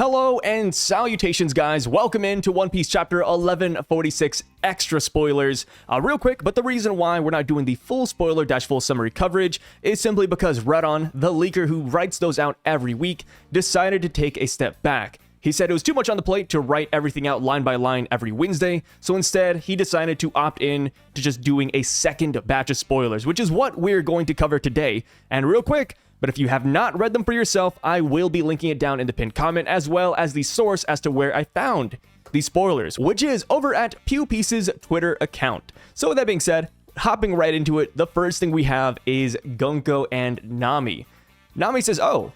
Hello and salutations, guys. Welcome into One Piece chapter 1146 extra spoilers. Real quick, but the reason why we're not doing the full spoiler full summary coverage is simply because Redon, the leaker who writes those out every week, decided to take a step back. He said it was too much on the plate to write everything out line by line every Wednesday, so instead he decided to opt in to just doing a second batch of spoilers, which is what we're going to cover today. And real quick, but if you have not read them for yourself, I will be linking it down in the pinned comment, as well as the source as to where I found these spoilers, which is over at Pew Piece's Twitter account. So with that being said, hopping right into it, the first thing we have is Gunkko and Nami. Nami says, "Oh,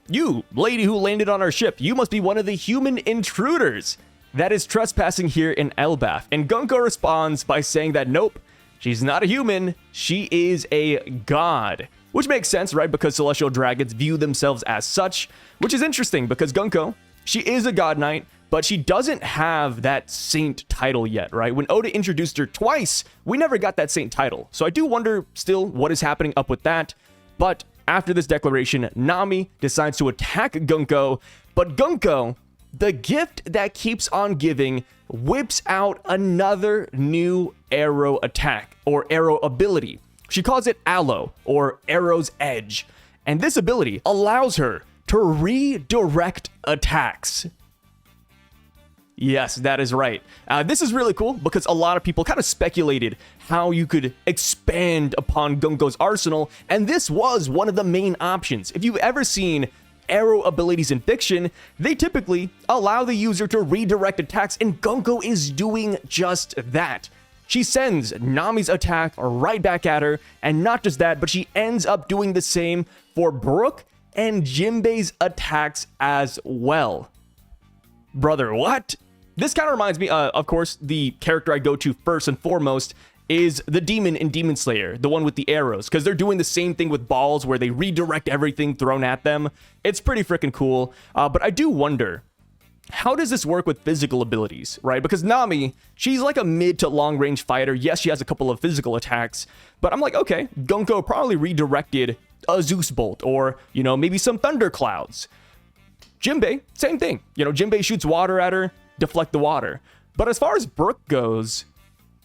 you, lady who landed on our ship, you must be one of the human intruders that is trespassing here in Elbaf." And Gunkko responds by saying that nope, she's not a human, she is a god. Which makes sense, right? Because celestial dragons view themselves as such, which is interesting because Gunkko, she is a god knight, but she doesn't have that saint title yet, right? When Oda introduced her twice, we never got that saint title. So I do wonder still what is happening up with that. But after this declaration, Nami decides to attack Gunkko, but Gunkko, the gift that keeps on giving, whips out another new arrow attack, or arrow ability. She calls it Aloe, or Arrow's Edge, and this ability allows her to redirect attacks. Yes, that is right. This is really cool because a lot of people kind of speculated how you could expand upon Gunkko's arsenal, and this was one of the main options. If you've ever seen arrow abilities in fiction, they typically allow the user to redirect attacks, and Gunkko is doing just that. She sends Nami's attack right back at her, and not just that, but she ends up doing the same for Brook and Jinbei's attacks as well. Brother, what? This kind of reminds me, of course, the character I go to first and foremost is the demon in Demon Slayer, the one with the arrows, because they're doing the same thing with balls where they redirect everything thrown at them. It's pretty freaking cool, but I do wonder, how does this work with physical abilities, right? Because Nami, she's like a mid to long range fighter. Yes, she has a couple of physical attacks, but I'm like, okay, Gunkko probably redirected a Zeus bolt or, maybe some thunder clouds. Jinbei, same thing. Jinbei shoots water at her, deflect the water. But as far as Brook goes,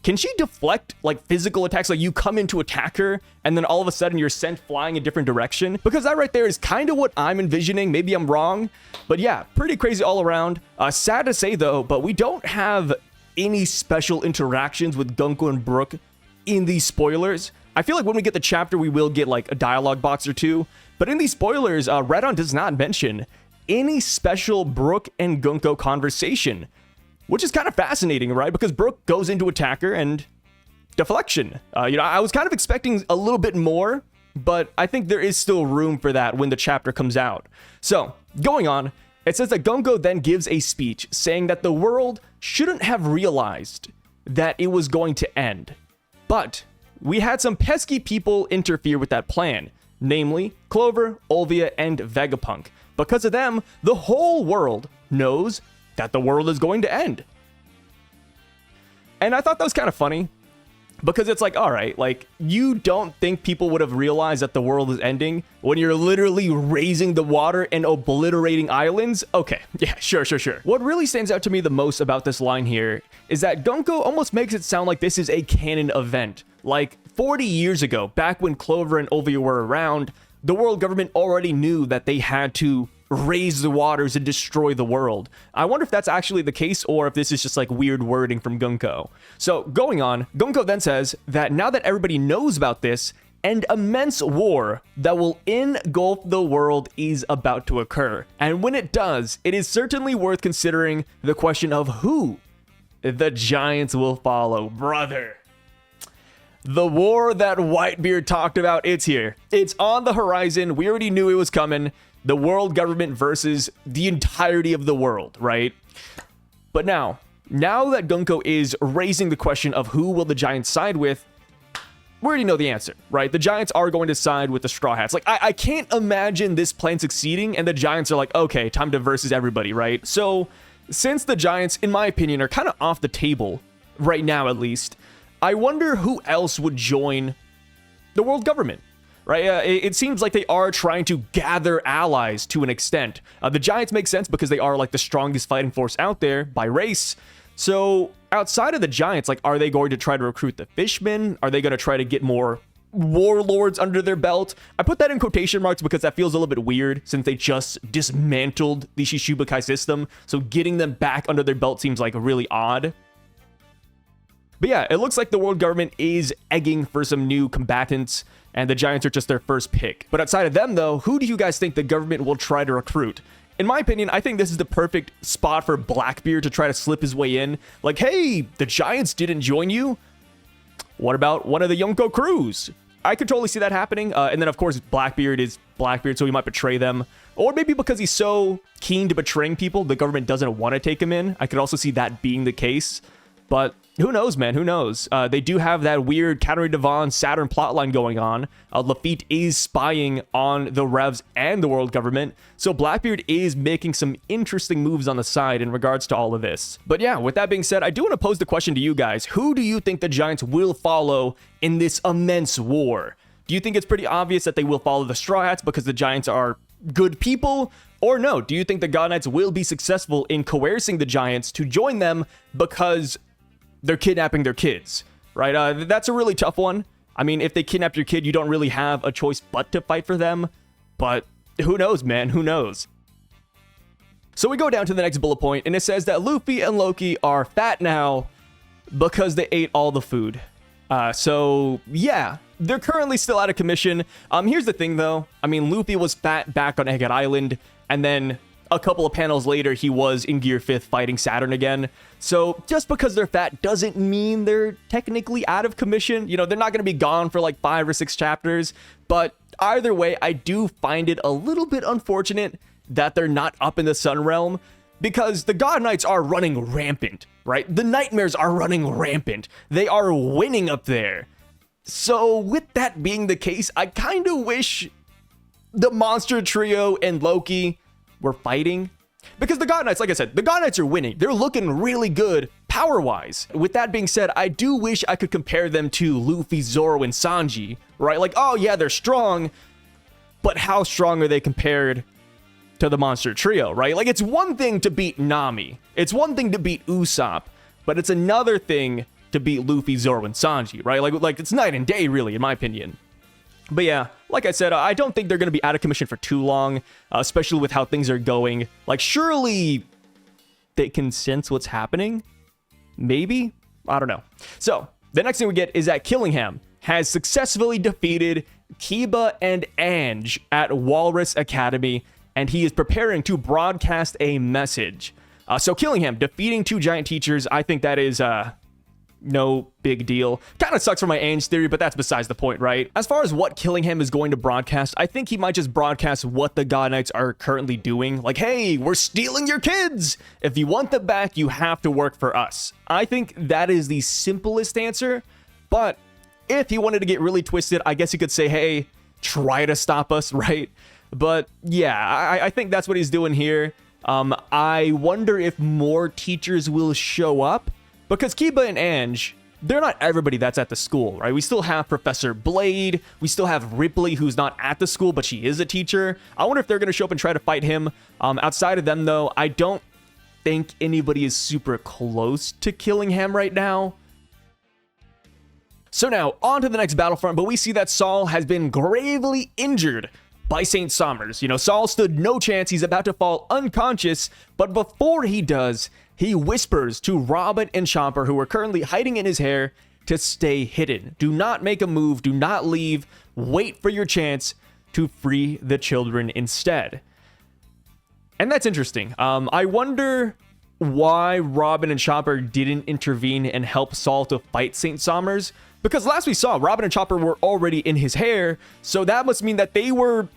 can she deflect like physical attacks? Like you come in to attack her and then all of a sudden you're sent flying a different direction? Because that right there is kind of what I'm envisioning. Maybe I'm wrong, but yeah, pretty crazy all around. Sad to say though, but we don't have any special interactions with Gunkko and Brook in these spoilers. I feel like when we get the chapter, we will get like a dialogue box or two, but in these spoilers, Redon does not mention any special Brook and Gunkko conversation, which is kind of fascinating, right? Because Brook goes into attacker and deflection. I was kind of expecting a little bit more, but I think there is still room for that when the chapter comes out. So, going on, it says that Gunkko then gives a speech saying that the world shouldn't have realized that it was going to end. But we had some pesky people interfere with that plan, namely Clover, Olvia, and Vegapunk. Because of them, the whole world knows that the world is going to end. And I thought that was kind of funny because it's like, all right, like you don't think people would have realized that the world is ending when you're literally raising the water and obliterating islands? Okay, yeah, sure. What really stands out to me the most about this line here is that Gunkko almost makes it sound like this is a canon event. Like 40 years ago, back when Clover and Olvia were around, the world government already knew that they had to raise the waters and destroy the world. I wonder if that's actually the case or if this is just like weird wording from Gunkko. So going on, Gunkko then says that now that everybody knows about this, an immense war that will engulf the world is about to occur. And when it does, it is certainly worth considering the question of who the giants will follow. Brother, the war that Whitebeard talked about, it's here. It's on the horizon. We already knew it was coming. The world government versus the entirety of the world, right? But now that Gunkko is raising the question of who will the Giants side with, we already know the answer, right? The Giants are going to side with the Straw Hats. Like, I can't imagine this plan succeeding and the Giants are like, okay, time to versus everybody, right? So, since the Giants, in my opinion, are kind of off the table, right now at least, I wonder who else would join the world government. right? It seems like they are trying to gather allies to an extent. The Giants make sense because they are like the strongest fighting force out there by race. So outside of the Giants, like, are they going to try to recruit the Fishmen? Are they going to try to get more warlords under their belt? I put that in quotation marks because that feels a little bit weird since they just dismantled the Shichibukai system. So getting them back under their belt seems like really odd. But yeah, it looks like the world government is egging for some new combatants, and the Giants are just their first pick. But outside of them, though, who do you guys think the government will try to recruit? In my opinion, I think this is the perfect spot for Blackbeard to try to slip his way in. Like, hey, the Giants didn't join you? What about one of the Yonko crews? I could totally see that happening. And then, of course, Blackbeard is Blackbeard, so he might betray them. Or maybe because he's so keen to betraying people, the government doesn't want to take him in. I could also see that being the case. But who knows, man? Who knows? They do have that weird Katarina Devon Saturn plotline going on. Lafitte is spying on the Revs and the world government. So Blackbeard is making some interesting moves on the side in regards to all of this. But yeah, with that being said, I do want to pose the question to you guys. Who do you think the Giants will follow in this immense war? Do you think it's pretty obvious that they will follow the Straw Hats because the Giants are good people? Or no, do you think the God Knights will be successful in coercing the Giants to join them because they're kidnapping their kids, right? That's a really tough one. I mean, if they kidnap your kid, you don't really have a choice but to fight for them. But who knows, man? Who knows? So we go down to the next bullet point, and it says that Luffy and Loki are fat now because they ate all the food. So yeah, they're currently still out of commission. Here's the thing, though. I mean, Luffy was fat back on Egghead Island, and then a couple of panels later, he was in Gear 5th fighting Saturn again. So just because they're fat doesn't mean they're technically out of commission. You know, they're not going to be gone for like 5 or 6 chapters. But either way, I do find it a little bit unfortunate that they're not up in the Sun Realm, because the God Knights are running rampant, right? The Nightmares are running rampant. They are winning up there. So with that being the case, I kind of wish the Monster Trio and Loki were fighting, because the God Knights, like I said, the God Knights are winning. They're looking really good power-wise. With that being said, I do wish I could compare them to Luffy, Zoro, and Sanji, right? Like, oh yeah, they're strong, but how strong are they compared to the Monster Trio, right? Like, it's one thing to beat Nami. It's one thing to beat Usopp, but it's another thing to beat Luffy, Zoro, and Sanji, right? Like it's night and day, really, in my opinion. But yeah, like I said, I don't think they're going to be out of commission for too long, especially with how things are going. Like, surely they can sense what's happening? Maybe? I don't know. So, the next thing we get is that Killingham has successfully defeated Kiba and Ange at Walrus Academy, and he is preparing to broadcast a message. So Killingham defeating 2 giant teachers, I think that is no big deal. Kind of sucks for my Ange theory, but that's besides the point, right? As far as what Killingham is going to broadcast, I think he might just broadcast what the God Knights are currently doing. Like, hey, we're stealing your kids. If you want them back, you have to work for us. I think that is the simplest answer, but if he wanted to get really twisted, I guess he could say, hey, try to stop us, right? But yeah, I think that's what he's doing here. I wonder if more teachers will show up, because Kiba and Ange, they're not everybody that's at the school, right? We still have Professor Blade. We still have Ripley, who's not at the school, but she is a teacher. I wonder if they're going to show up and try to fight him. Outside of them, though, I don't think anybody is super close to Killingham right now. So now, on to the next battlefront, but we see that Saul has been gravely injured by St. Somers. You know, Saul stood no chance. He's about to fall unconscious, but before he does, he whispers to Robin and Chomper, who are currently hiding in his hair, to stay hidden. Do not make a move. Do not leave. Wait for your chance to free the children instead. And that's interesting. I wonder why Robin and Chomper didn't intervene and help Saul to fight St. Somers. Because last we saw, Robin and Chomper were already in his hair, so that must mean that they were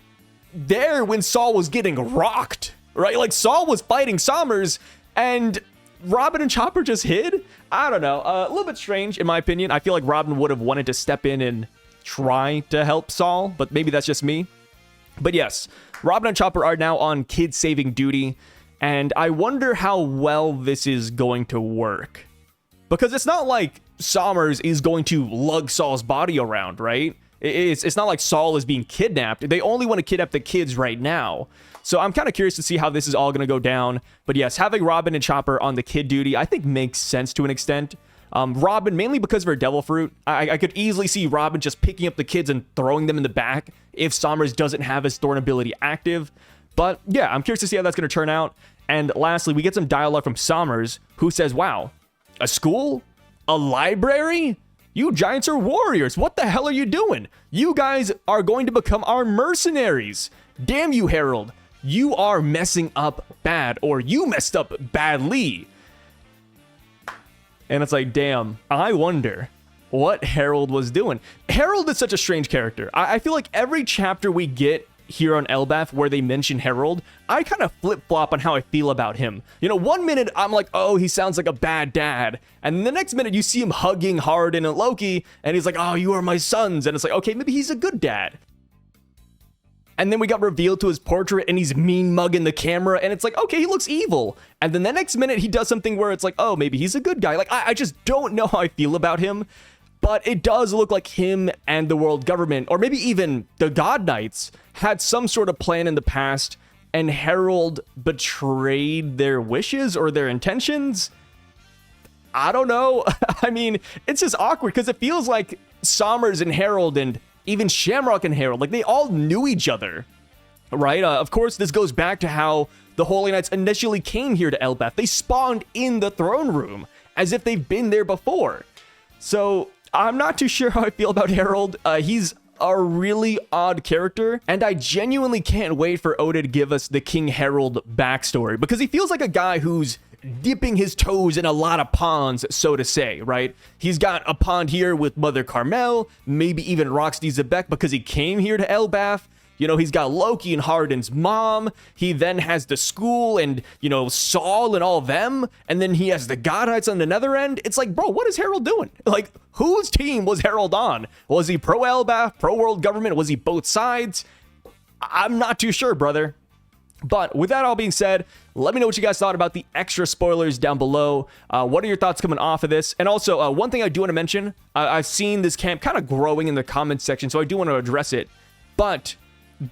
there when Saul was getting rocked, right? Like, Saul was fighting Somers, and Robin and Chopper just hid? I don't know. A little bit strange, in my opinion. I feel like Robin would have wanted to step in and try to help Saul, but maybe that's just me. But yes, Robin and Chopper are now on kid-saving duty, and I wonder how well this is going to work. Because it's not like Somers is going to lug Saul's body around, right? It's not like Saul is being kidnapped. They only want to kidnap the kids right now. So I'm kind of curious to see how this is all going to go down. But yes, having Robin and Chopper on the kid duty, I think makes sense to an extent. Robin, mainly because of her devil fruit. I could easily see Robin just picking up the kids and throwing them in the back if Somers doesn't have his thorn ability active. But yeah, I'm curious to see how that's going to turn out. And lastly, we get some dialogue from Somers, who says, wow, a school? A library? You giants are warriors. What the hell are you doing? You guys are going to become our mercenaries. Damn you, Harold. You are messing up bad, or you messed up badly. And it's like, damn, I wonder what Harold was doing. Harold is such a strange character. I feel like every chapter we get here on Elbaf where they mention Harold, I kind of flip-flop on how I feel about him. You know, one minute I'm like, oh, he sounds like a bad dad. And the next minute you see him hugging Hardin and Loki, and he's like, oh, you are my sons. And it's like, okay, maybe he's a good dad. And then we got revealed to his portrait and he's mean mugging the camera, and it's like, okay, he looks evil. And then the next minute he does something where it's like, oh, maybe he's a good guy. Like, I just don't know how I feel about him. But it does look like him and the world government, or maybe even the God Knights, had some sort of plan in the past, and Harold betrayed their wishes or their intentions. I don't know. I mean, it's just awkward because it feels like Somers and Harold and even Shamrock and Harold, like they all knew each other, right? Of course, this goes back to how the Holy Knights initially came here to Elbaf. They spawned in the throne room as if they've been there before. So I'm not too sure how I feel about Harold. He's a really odd character, and I genuinely can't wait for Oda to give us the King Harold backstory, because he feels like a guy who's dipping his toes in a lot of ponds, so to say, right? He's got a pond here with Mother Carmel, maybe even Roxy Zebek because he came here to Elbaf. You know, he's got Loki and Hardin's mom. He then has the school and, you know, Saul and all of them. And then he has the Godites on the nether end. It's like, bro, what is Harold doing? Like, whose team was Harold on? Was he pro Elbaf, pro world government? Was he both sides? I'm not too sure, brother. But with that all being said, let me know what you guys thought about the extra spoilers down below. What are your thoughts coming off of this? And also, one thing I do want to mention, I've seen this camp kind of growing in the comments section, so I do want to address it. But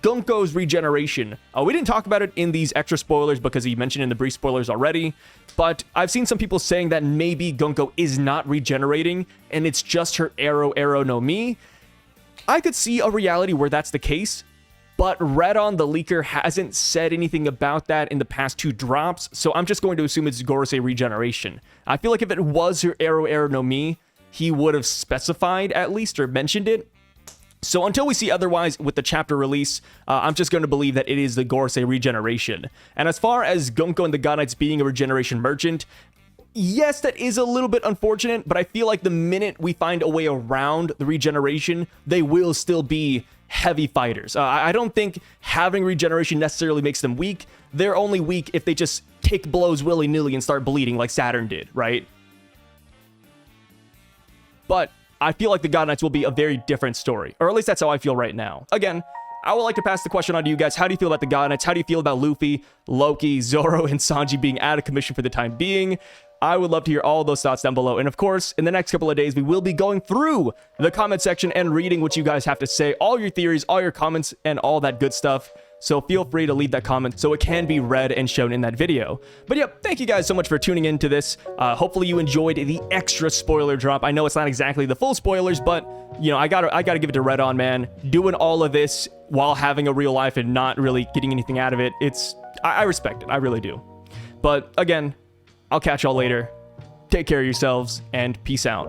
Gunkko's regeneration, we didn't talk about it in these extra spoilers because he mentioned in the brief spoilers already, but I've seen some people saying that maybe Gunkko is not regenerating and it's just her arrow no mi. I could see a reality where that's the case, but Redon the leaker hasn't said anything about that in the past 2 drops, so I'm just going to assume it's Gorosei regeneration. I feel like if it was her arrow no mi, he would have specified at least or mentioned it. So until we see otherwise with the chapter release, I'm just going to believe that it is the Gorosei regeneration. And as far as Gunkko and the God Knights being a regeneration merchant, yes, that is a little bit unfortunate, but I feel like the minute we find a way around the regeneration, they will still be heavy fighters. I don't think having regeneration necessarily makes them weak. They're only weak if they just take blows willy-nilly and start bleeding like Saturn did, right? But I feel like the God Knights will be a very different story, or at least that's how I feel right now. Again, I would like to pass the question on to you guys. How do you feel about the God Knights? How do you feel about Luffy, Loki, Zoro, and Sanji being out of commission for the time being? I would love to hear all those thoughts down below. And of course, in the next couple of days, we will be going through the comment section and reading what you guys have to say, all your theories, all your comments, and all that good stuff. So feel free to leave that comment so it can be read and shown in that video. But yep, thank you guys so much for tuning into this. Hopefully you enjoyed the extra spoiler drop. I know it's not exactly the full spoilers, but you know, I gotta give it to Redon, man. Doing all of this while having a real life and not really getting anything out of it, I respect it. I really do. But again, I'll catch y'all later. Take care of yourselves and peace out.